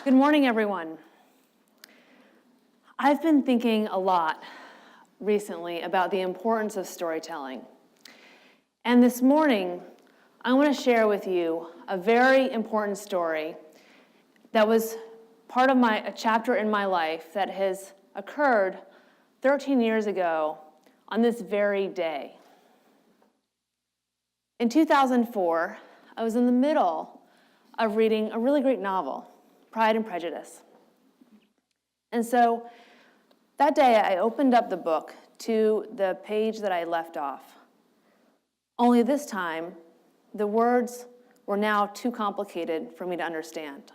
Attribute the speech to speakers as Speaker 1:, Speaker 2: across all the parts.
Speaker 1: Good morning, everyone. I've been thinking a lot recently about the importance of storytelling. And this morning, I want to share with you a very important story that was part of a chapter in my life that has occurred 13 years ago on this very day. In 2004, I was in the middle of reading a really great novel, Pride and Prejudice. And so that day I opened up the book to the page that I left off. Only this time, the words were now too complicated for me to understand.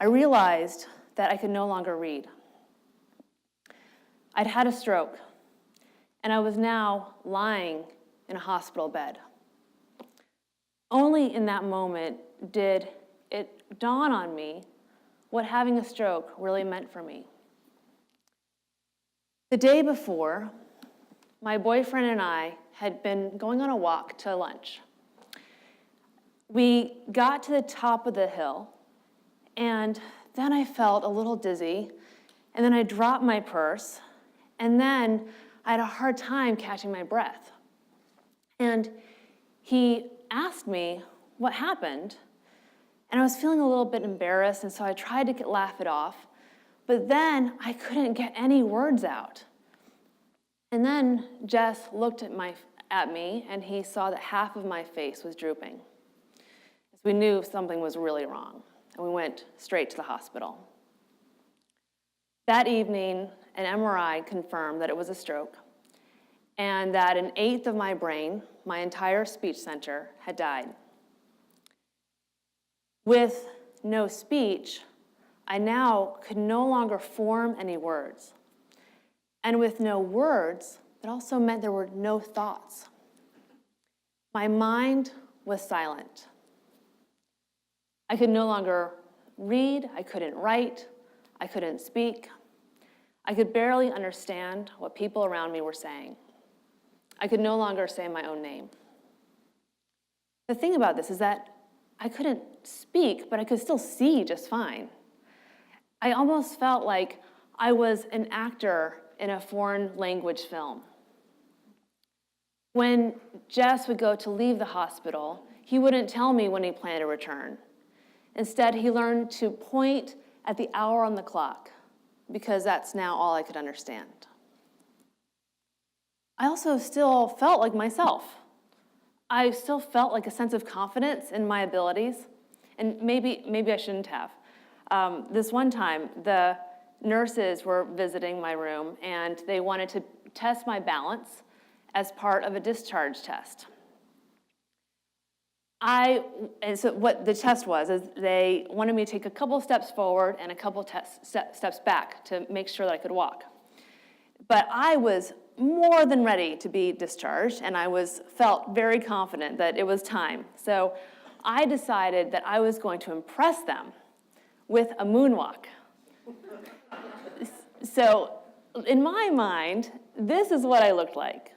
Speaker 1: I realized that I could no longer read. I'd had a stroke, and I was now lying in a hospital bed. Only in that moment did it dawn on me what having a stroke really meant for me. The day before, my boyfriend and I had been going on a walk to lunch. We got to the top of the hill, and then I felt a little dizzy, and then I dropped my purse, and then I had a hard time catching my breath. And he asked me what happened, and I was feeling a little bit embarrassed, and so I tried to laugh it off, but then I couldn't get any words out. And then Jess looked at me, and he saw that half of my face was drooping. So we knew something was really wrong, and we went straight to the hospital. That evening, an MRI confirmed that it was a stroke, and that an eighth of my brain, my entire speech center, had died. With no speech, I now could no longer form any words. And with no words, it also meant there were no thoughts. My mind was silent. I could no longer read, I couldn't write, I couldn't speak. I could barely understand what people around me were saying. I could no longer say my own name. The thing about this is that I couldn't speak, but I could still see just fine. I almost felt like I was an actor in a foreign language film. When Jess would go to leave the hospital, he wouldn't tell me when he planned to return. Instead, he learned to point at the hour on the clock, because that's now all I could understand. I also still felt like myself. I still felt like a sense of confidence in my abilities, and maybe I shouldn't have. This one time, the nurses were visiting my room, and they wanted to test my balance as part of a discharge test. And so what the test was is they wanted me to take a couple steps forward and a couple steps back to make sure that I could walk. But I was more than ready to be discharged, and I felt very confident that it was time. So I decided that I was going to impress them with a moonwalk. So in my mind, this is what I looked like.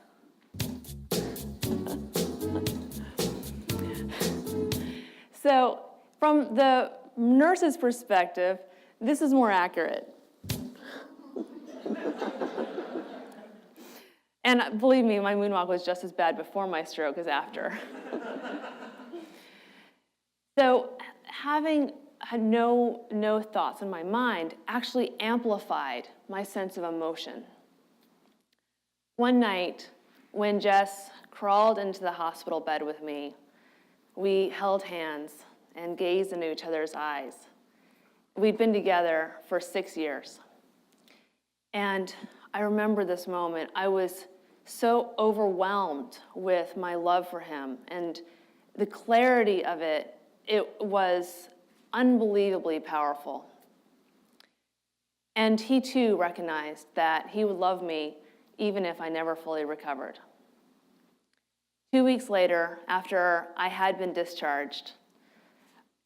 Speaker 1: So from the nurse's perspective, this is more accurate. And believe me, my moonwalk was just as bad before my stroke as after. So having had no thoughts in my mind actually amplified my sense of emotion. One night, when Jess crawled into the hospital bed with me, we held hands and gazed into each other's eyes. We'd been together for 6 years. And I remember this moment. I was so overwhelmed with my love for him, and the clarity of it was unbelievably powerful. And he too recognized that he would love me even if I never fully recovered. 2 weeks later, after I had been discharged,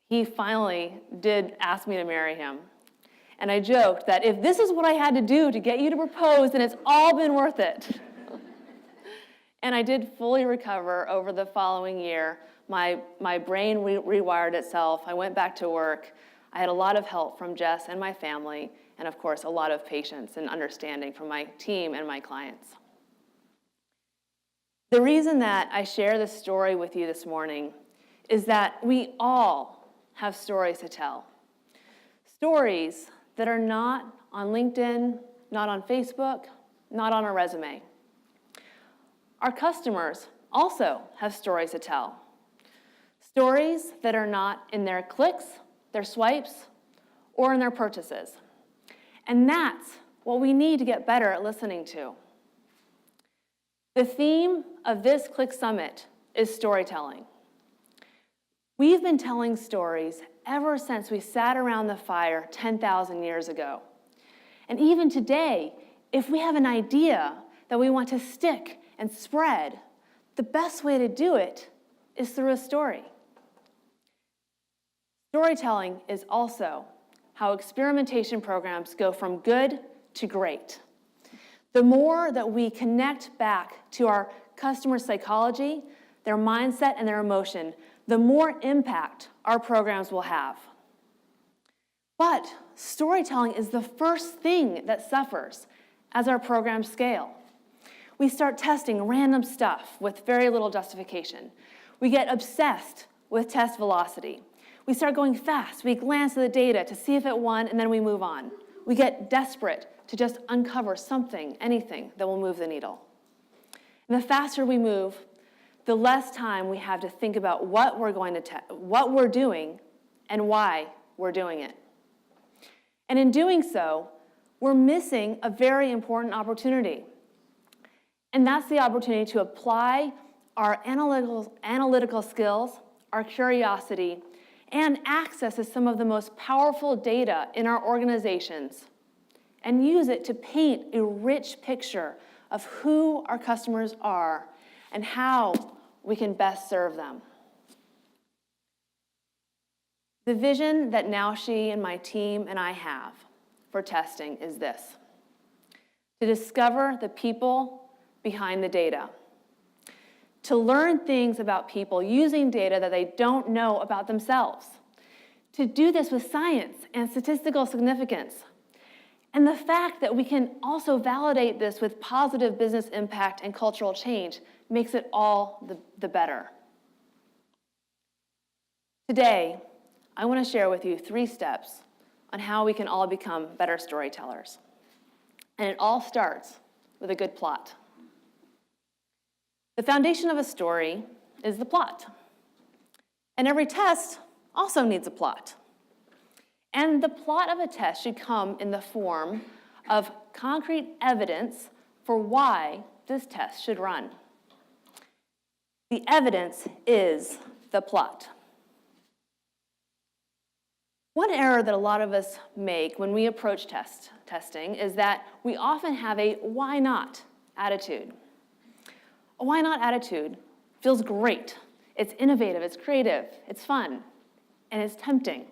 Speaker 1: he finally did ask me to marry him. And I joked that if this is what I had to do to get you to propose, then it's all been worth it. And I did fully recover over the following year. My brain rewired itself. I went back to work. I had a lot of help from Jess and my family, and of course, a lot of patience and understanding from my team and my clients. The reason that I share this story with you this morning is that we all have stories to tell. Stories that are not on LinkedIn, not on Facebook, not on a resume. Our customers also have stories to tell. Stories that are not in their clicks, their swipes, or in their purchases. And that's what we need to get better at listening to. The theme of this Click Summit is storytelling. We've been telling stories ever since we sat around the fire 10,000 years ago. And even today, if we have an idea that we want to stick and spread, the best way to do it is through a story. Storytelling is also how experimentation programs go from good to great. The more that we connect back to our customer psychology, their mindset, and their emotion, the more impact our programs will have. But storytelling is the first thing that suffers as our programs scale. We start testing random stuff with very little justification. We get obsessed with test velocity. We start going fast. We glance at the data to see if it won, and then we move on. We get desperate to just uncover something, anything that will move the needle. And the faster we move, the less time we have to think about what we're doing and why we're doing it. And in doing so, we're missing a very important opportunity. And that's the opportunity to apply our analytical skills, our curiosity, and access to some of the most powerful data in our organizations, and use it to paint a rich picture of who our customers are and how we can best serve them. The vision that Naoshi and my team and I have for testing is this: to discover the people behind the data, to learn things about people using data that they don't know about themselves, to do this with science and statistical significance. And the fact that we can also validate this with positive business impact and cultural change makes it all the better. Today, I want to share with you 3 steps on how we can all become better storytellers. And it all starts with a good plot. The foundation of a story is the plot. And every test also needs a plot. And the plot of a test should come in the form of concrete evidence for why this test should run. The evidence is the plot. One error that a lot of us make when we approach testing is that we often have a why not attitude. A why not attitude feels great. It's innovative, it's creative, it's fun, and it's tempting.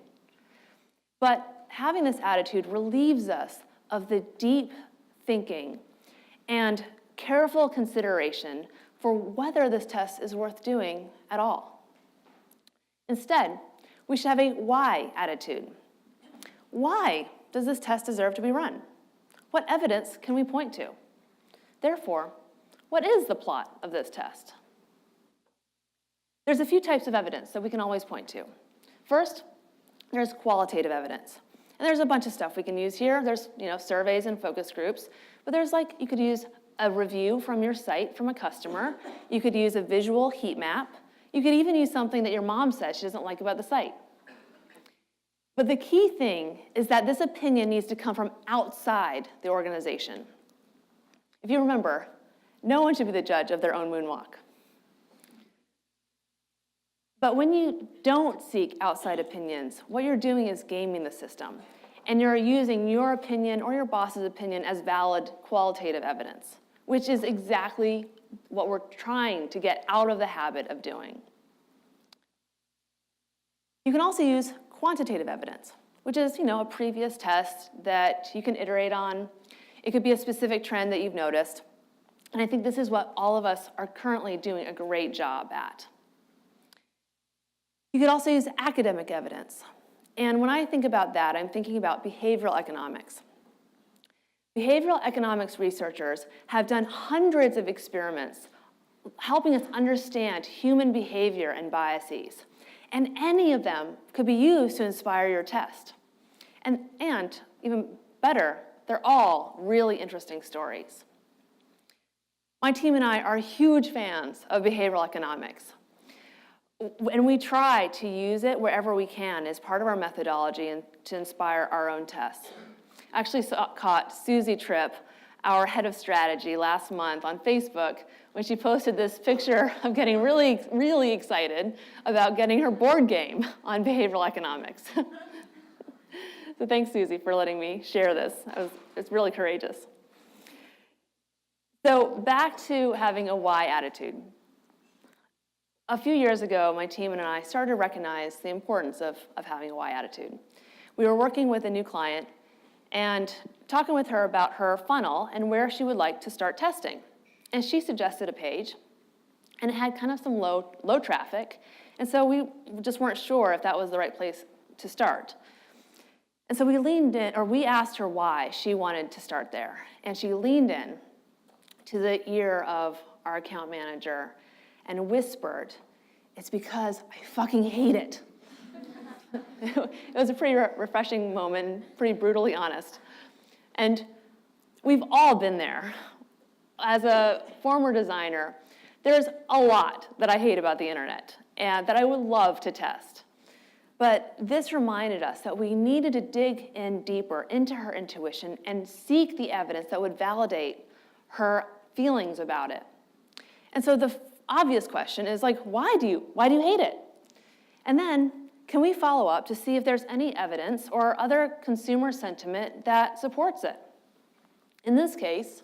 Speaker 1: But having this attitude relieves us of the deep thinking and careful consideration for whether this test is worth doing at all. Instead, we should have a why attitude. Why does this test deserve to be run? What evidence can we point to? Therefore, what is the plot of this test? There's a few types of evidence that we can always point to. First, there's qualitative evidence. And there's a bunch of stuff we can use here. There's, surveys and focus groups. But there's you could use a review from your site from a customer. You could use a visual heat map. You could even use something that your mom says she doesn't like about the site. But the key thing is that this opinion needs to come from outside the organization. If you remember, no one should be the judge of their own moonwalk. But when you don't seek outside opinions, what you're doing is gaming the system. And you're using your opinion or your boss's opinion as valid qualitative evidence, which is exactly what we're trying to get out of the habit of doing. You can also use quantitative evidence, which is, a previous test that you can iterate on. It could be a specific trend that you've noticed. And I think this is what all of us are currently doing a great job at. You could also use academic evidence. And when I think about that, I'm thinking about behavioral economics. Behavioral economics researchers have done hundreds of experiments helping us understand human behavior and biases. And any of them could be used to inspire your test. And even better, they're all really interesting stories. My team and I are huge fans of behavioral economics. And we try to use it wherever we can as part of our methodology and to inspire our own tests. I actually caught Susie Tripp, our head of strategy, last month on Facebook when she posted this picture of getting really, really excited about getting her board game on behavioral economics. So thanks, Susie, for letting me share this. It's really courageous. So back to having a why attitude. A few years ago, my team and I started to recognize the importance of having a why attitude. We were working with a new client and talking with her about her funnel and where she would like to start testing. And she suggested a page, and it had kind of some low traffic, and so we just weren't sure if that was the right place to start. And so we asked her why she wanted to start there, and she leaned in to the ear of our account manager and whispered, "It's because I fucking hate it." It was a pretty refreshing moment, pretty brutally honest. And we've all been there. As a former designer, there's a lot that I hate about the internet and that I would love to test. But this reminded us that we needed to dig in deeper into her intuition and seek the evidence that would validate her feelings about it. And so the obvious question is why do you hate it? And then, can we follow up to see if there's any evidence or other consumer sentiment that supports it? In this case,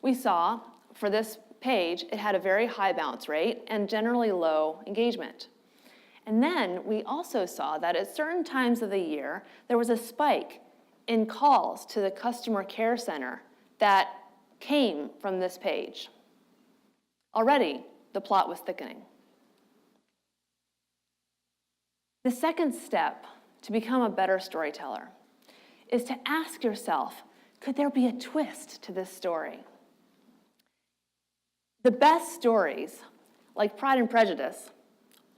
Speaker 1: we saw for this page, it had a very high bounce rate and generally low engagement. And then we also saw that at certain times of the year, there was a spike in calls to the customer care center that came from this page. Already, the plot was thickening. The second step to become a better storyteller is to ask yourself, could there be a twist to this story? The best stories, like Pride and Prejudice,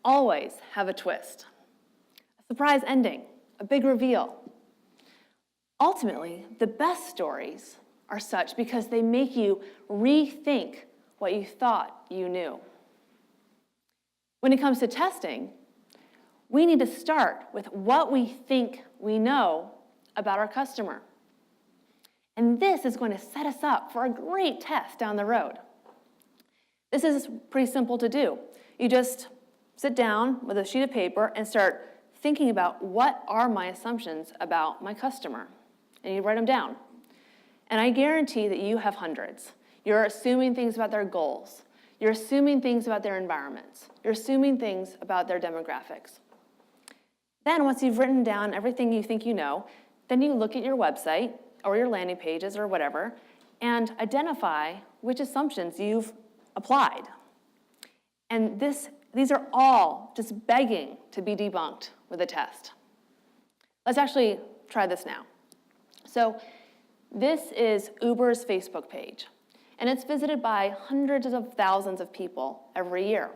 Speaker 1: always have a twist. A surprise ending, a big reveal. Ultimately, the best stories are such because they make you rethink what you thought you knew. When it comes to testing, we need to start with what we think we know about our customer. And this is going to set us up for a great test down the road. This is pretty simple to do. You just sit down with a sheet of paper and start thinking about what are my assumptions about my customer. And you write them down. And I guarantee that you have hundreds. You're assuming things about their goals. You're assuming things about their environments. You're assuming things about their demographics. Then once you've written down everything you think you know, then you look at your website or your landing pages or whatever and identify which assumptions you've applied. And these are all just begging to be debunked with a test. Let's actually try this now. So this is Uber's Facebook page, and it's visited by hundreds of thousands of people every year.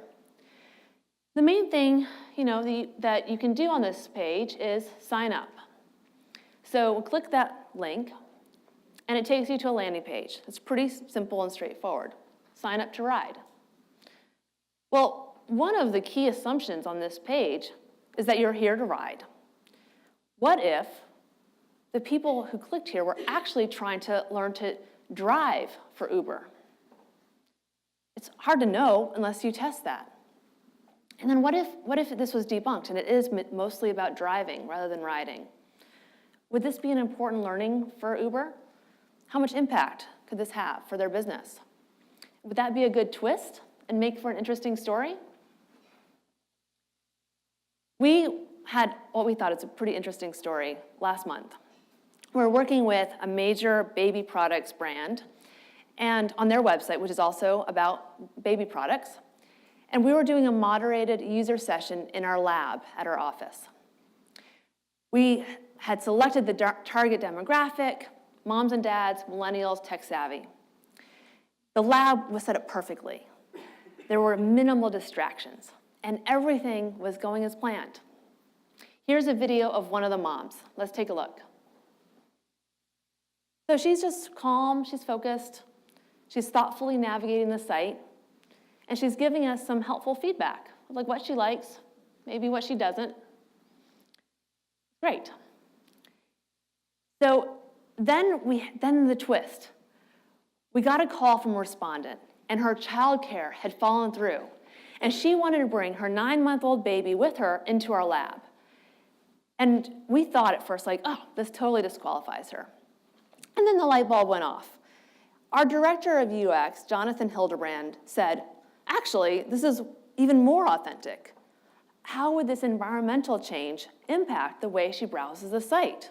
Speaker 1: The main thing, that you can do on this page is sign up. So we'll click that link, and it takes you to a landing page. It's pretty simple and straightforward. Sign up to ride. Well, one of the key assumptions on this page is that you're here to ride. What if the people who clicked here were actually trying to learn to drive for Uber? It's hard to know unless you test that. And then what if this was debunked and it is mostly about driving rather than riding? Would this be an important learning for Uber? How much impact could this have for their business? Would that be a good twist and make for an interesting story? We had what we thought is a pretty interesting story last month. We're working with a major baby products brand and on their website, which is also about baby products. And we were doing a moderated user session in our lab at our office. We had selected the target demographic, moms and dads, millennials, tech savvy. The lab was set up perfectly. There were minimal distractions, and everything was going as planned. Here's a video of one of the moms. Let's take a look. So she's just calm, she's focused, she's thoughtfully navigating the site, and she's giving us some helpful feedback, like what she likes, maybe what she doesn't. Great. So then the twist. We got a call from a respondent, and her childcare had fallen through, and she wanted to bring her 9-month-old baby with her into our lab. And we thought at first, like, oh, this totally disqualifies her. And then the light bulb went off. Our director of UX, Jonathan Hildebrand, said, actually, this is even more authentic. How would this environmental change impact the way she browses the site?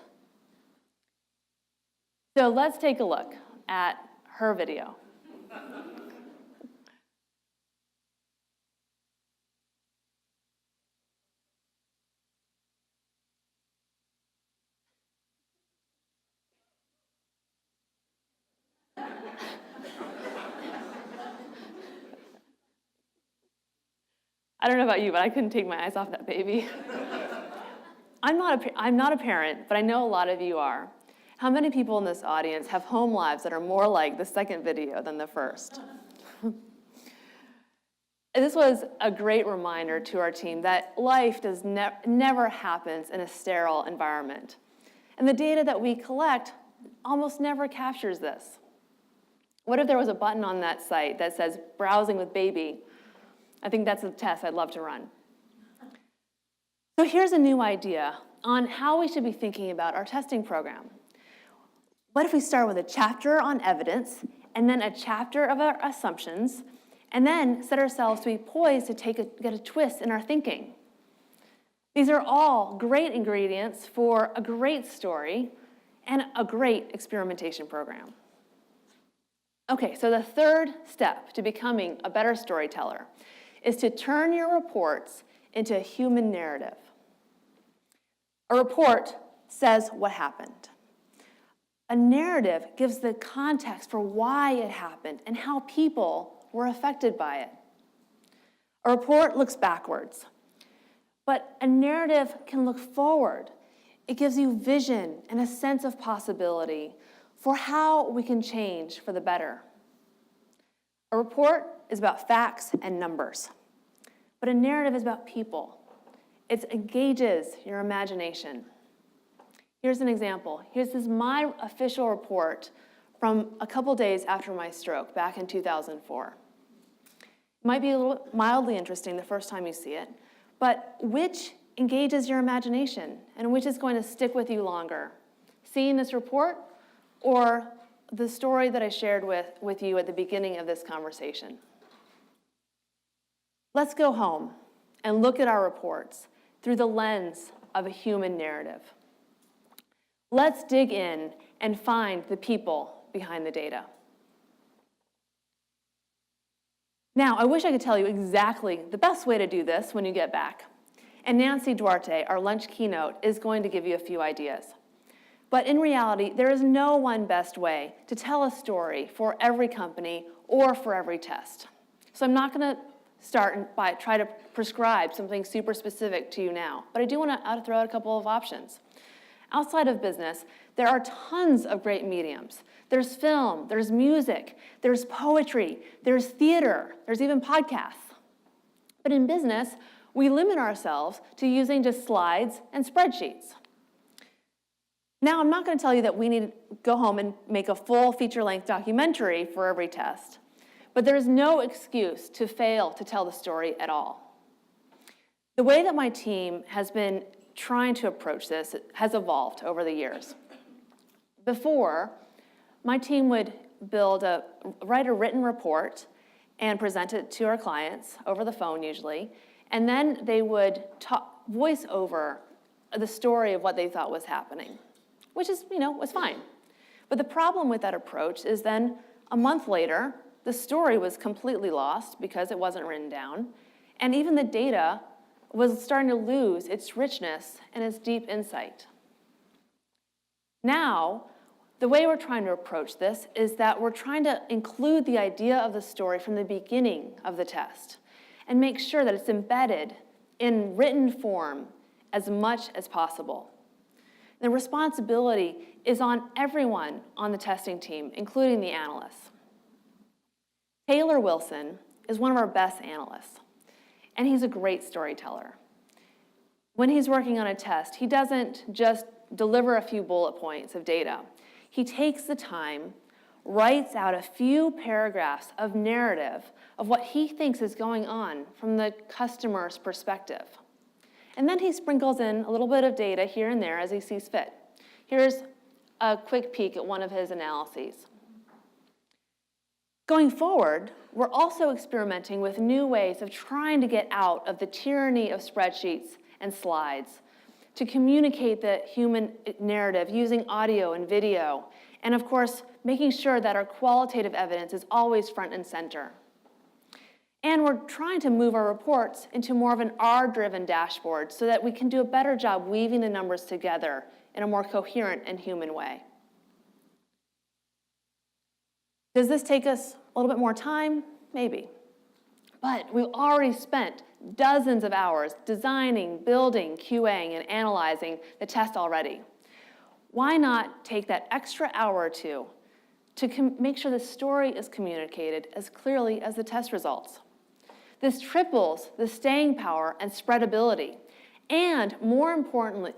Speaker 1: So let's take a look at her video. I don't know about you, but I couldn't take my eyes off that baby. I'm not a parent, but I know a lot of you are. How many people in this audience have home lives that are more like the second video than the first? This was a great reminder to our team that life never happens in a sterile environment. And the data that we collect almost never captures this. What if there was a button on that site that says browsing with baby? I think that's a test I'd love to run. So here's a new idea on how we should be thinking about our testing program. What if we start with a chapter on evidence, and then a chapter of our assumptions, and then set ourselves to be poised to get a twist in our thinking? These are all great ingredients for a great story and a great experimentation program. Okay, so the third step to becoming a better storyteller is to turn your reports into a human narrative. A report says what happened. A narrative gives the context for why it happened and how people were affected by it. A report looks backwards, but a narrative can look forward. It gives you vision and a sense of possibility for how we can change for the better. A report is about facts and numbers, but a narrative is about people. It engages your imagination. Here's an example. This is my official report from a couple days after my stroke back in 2004. It might be a little mildly interesting the first time you see it, but which engages your imagination and which is going to stick with you longer? Seeing this report or the story that I shared with you at the beginning of this conversation? Let's go home and look at our reports through the lens of a human narrative. Let's dig in and find the people behind the data. Now, I wish I could tell you exactly the best way to do this when you get back. And Nancy Duarte, our lunch keynote, is going to give you a few ideas. But in reality, there is no one best way to tell a story for every company or for every test. So I'm not going to start by try to prescribe something super specific to you now, but I do want to throw out a couple of options. Outside of business, there are tons of great mediums. There's film, there's music, there's poetry, there's theater, there's even podcasts. But in business, we limit ourselves to using just slides and spreadsheets. Now, I'm not going to tell you that we need to go home and make a full feature-length documentary for every test, but there is no excuse to fail to tell the story at all. The way that my team has been trying to approach this has evolved over the years. Before, my team would write a written report and present it to our clients over the phone usually, and then they would voice over the story of what they thought was happening, which is, was fine. But the problem with that approach is then a month later, the story was completely lost because it wasn't written down, and even the data was starting to lose its richness and its deep insight. Now, the way we're trying to approach this is that we're trying to include the idea of the story from the beginning of the test and make sure that it's embedded in written form as much as possible. The responsibility is on everyone on the testing team, including the analysts. Taylor Wilson is one of our best analysts, and he's a great storyteller. When he's working on a test, he doesn't just deliver a few bullet points of data. He takes the time, writes out a few paragraphs of narrative of what he thinks is going on from the customer's perspective. And then he sprinkles in a little bit of data here and there as he sees fit. Here's a quick peek at one of his analyses. Going forward, we're also experimenting with new ways of trying to get out of the tyranny of spreadsheets and slides, to communicate the human narrative using audio and video, and of course, making sure that our qualitative evidence is always front and center. And we're trying to move our reports into more of an R-driven dashboard so that we can do a better job weaving the numbers together in a more coherent and human way. Does this take us a little bit more time? Maybe. But we've already spent dozens of hours designing, building, QAing, and analyzing the test already. Why not take that extra hour or two to make sure the story is communicated as clearly as the test results? This triples the staying power and spreadability, and more importantly,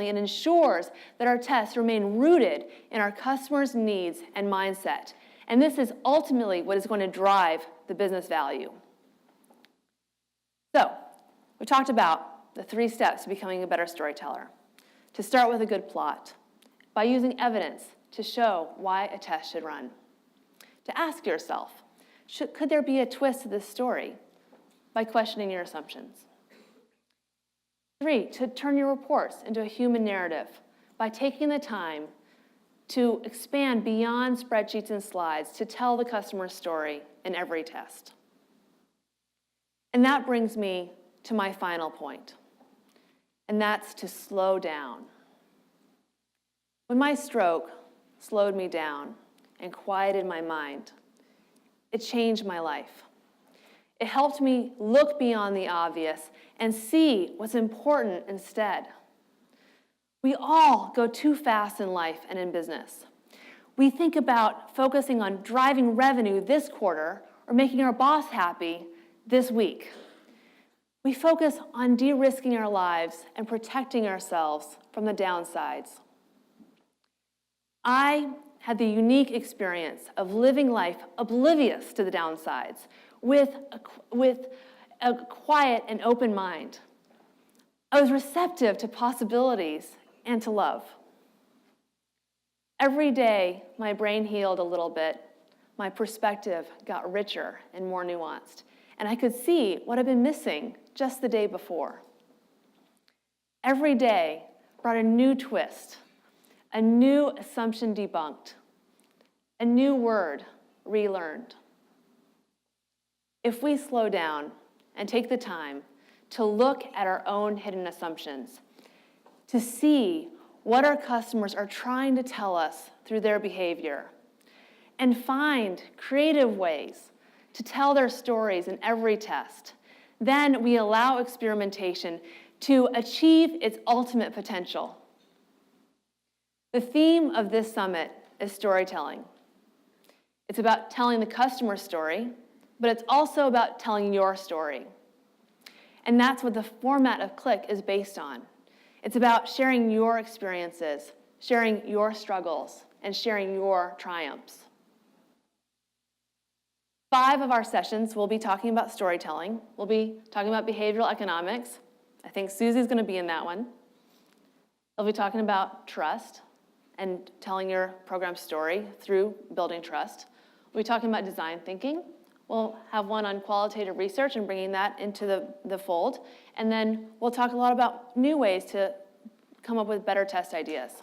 Speaker 1: it ensures that our tests remain rooted in our customers' needs and mindset. And this is ultimately what is going to drive the business value. So, we talked about the 3 steps to becoming a better storyteller. To start with a good plot, by using evidence to show why a test should run. To ask yourself, could there be a twist to this story? By questioning your assumptions. 3, to turn your reports into a human narrative by taking the time to expand beyond spreadsheets and slides to tell the customer's story in every test. And that brings me to my final point, and that's to slow down. When my stroke slowed me down and quieted my mind, it changed my life. It helped me look beyond the obvious and see what's important instead. We all go too fast in life and in business. We think about focusing on driving revenue this quarter or making our boss happy this week. We focus on de-risking our lives and protecting ourselves from the downsides. I had the unique experience of living life oblivious to the downsides with a quiet and open mind. I was receptive to possibilities and to love. Every day, my brain healed a little bit. My perspective got richer and more nuanced, and I could see what had been missing just the day before. Every day brought a new twist, a new assumption debunked, a new word relearned. If we slow down and take the time to look at our own hidden assumptions, to see what our customers are trying to tell us through their behavior, and find creative ways to tell their stories in every test, then we allow experimentation to achieve its ultimate potential. The theme of this summit is storytelling. It's about telling the customer story, but it's also about telling your story. And that's what the format of Click is based on. It's about sharing your experiences, sharing your struggles, and sharing your triumphs. 5 of our sessions will be talking about storytelling. We'll be talking about behavioral economics. I think Susie's going to be in that one. We'll be talking about trust and telling your program story through building trust. We'll be talking about design thinking. We'll have one on qualitative research and bringing that into the fold. And then we'll talk a lot about new ways to come up with better test ideas.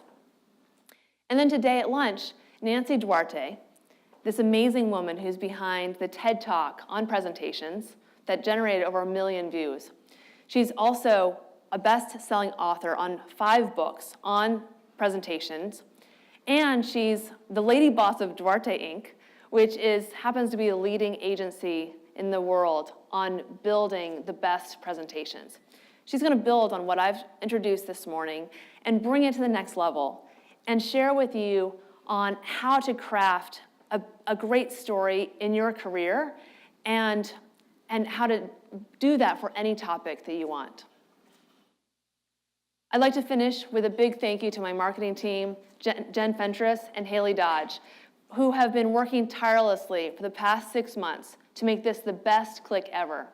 Speaker 1: And then today at lunch, Nancy Duarte, this amazing woman who's behind the TED Talk on presentations that generated over 1 million views, She's also a best-selling author on 5 books on presentations, and she's the lady boss of Duarte Inc., which happens to be a leading agency in the world on building the best presentations. She's going to build on what I've introduced this morning and bring it to the next level and share with you on how to craft a great story in your career and how to do that for any topic that you want. I'd like to finish with a big thank you to my marketing team, Jen Fentress and Haley Dodge, who have been working tirelessly for the past 6 months to make this the best click ever.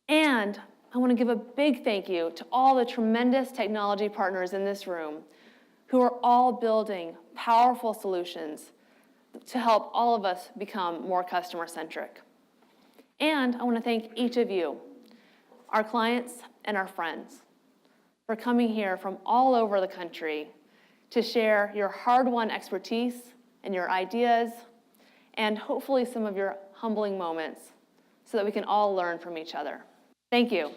Speaker 1: And I want to give a big thank you to all the tremendous technology partners in this room who are all building powerful solutions to help all of us become more customer-centric. And I want to thank each of you, our clients and our friends, for coming here from all over the country to share your hard-won expertise and your ideas, and hopefully some of your humbling moments so that we can all learn from each other. Thank you.